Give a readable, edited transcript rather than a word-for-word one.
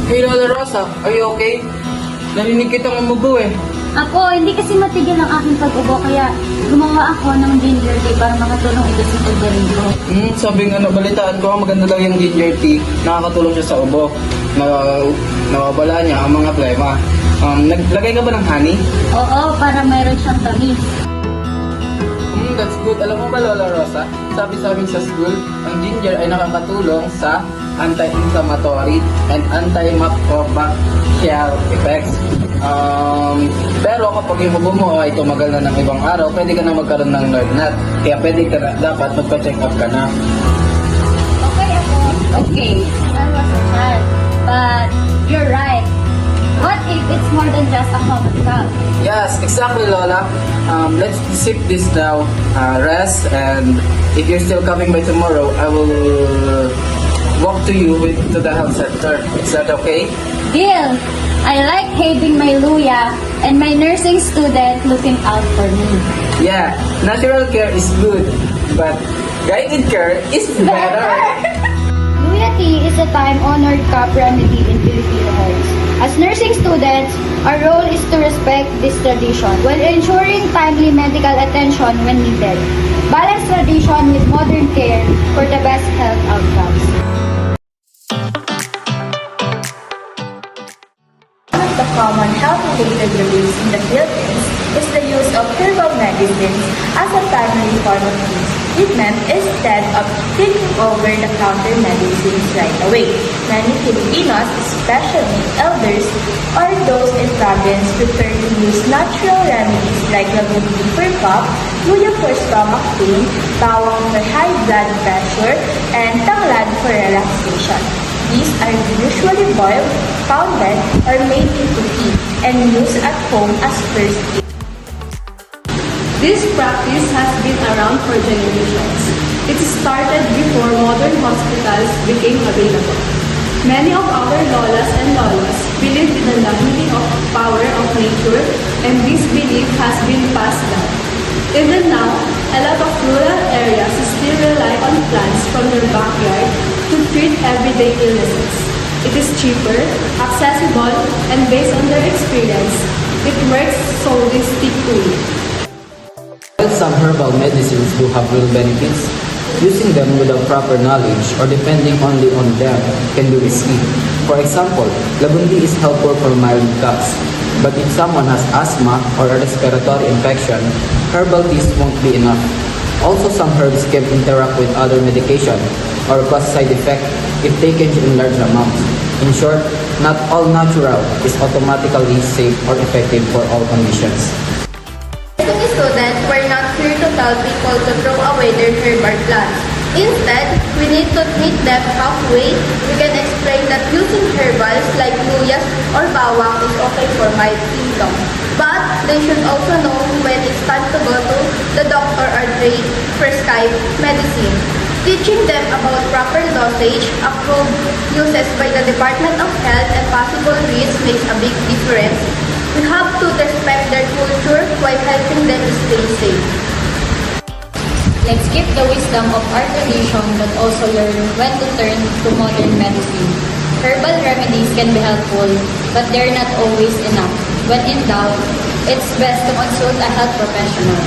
Hey Lola Rosa, are you okay? Narinig kitang umubo eh. Ako, hindi kasi matigil ang aking pag-ubo kaya gumawa ako ng ginger tea para makatulong ito sa pagbaling ko. Sabi nga balitaan ko, maganda daw yung ginger tea. Nakakatulong siya sa ubo. Nawawala niya ang mga plema. Naglagay ka ba ng honey? Oo, para mayroon siyang tamis. That's good. Alam mo ba Lola Rosa, sabi sa amin sa school, ang ginger ay nakakatulong sa anti-inflammatory and antimicrobial effects. Pero kapag yung ubo mo ay tumagal na ng ibang araw, pwede ka na magkaroon ng nerve knot. Kaya pwede ka na, dapat magpa-check up ka na. Okay ako. Okay. That was hard. But you're right. What if it's more than just a common cough? Yes, exactly Lola. Let's sip this now, rest, and if you're still coming by tomorrow, I will walk to you to the health center. Is that okay? Deal! I like having my Luya and my nursing student looking out for me. Yeah, natural care is good, but guided care is better. Luya tea is a time-honored cup remedy in Filipino homes. As nursing students, our role is to respect this tradition while ensuring timely medical attention when needed. Balance tradition with modern care for the best health outcomes. One of the common health-related beliefs in the Philippines is the use of herbal medicines as a primary form of treatment instead of taking over-the-counter medicines right away. Many Filipinos, especially elders or those in province, prefer to use natural remedies like labundi for cough, luya for stomach pain, bawang for high blood pressure, and tanglad for relaxation. These are usually boiled, pounded, or made into tea and used at home as first aid. This practice has been around for generations. It started before modern hospitals became available. Many of our lolas and lolos believe in the healing of power of nature, and this belief has been passed down. Even now, a lot of rural areas still rely on plants from their backyard to treat everyday illnesses. It is cheaper, accessible, and based on their experience, it works so they stick to it. While some herbal medicines do have real benefits, using them without proper knowledge or depending only on them can be risky. For example, labundi is helpful for mild coughs, but if someone has asthma or a respiratory infection, herbal teas won't be enough. Also, some herbs can interact with other medication or cause side effect if taken in large amounts. In short, not all natural is automatically safe or effective for all conditions. Nursing students, we're not here to tell people to throw away their herbal plants. Instead, we need to meet them halfway. We can explain that using herbals like luyas or bawang is okay for mild symptoms. But they should also know when it's time to go to the doctor or take prescribed medicine. Teaching them about proper dosage, approved uses by the Department of Health, and possible risks makes a big difference. We have to respect their culture while helping them stay safe. Let's keep the wisdom of our tradition but also learn when to turn to modern medicine. Herbal remedies can be helpful, but they're not always enough. When in doubt, it's best to consult a health professional.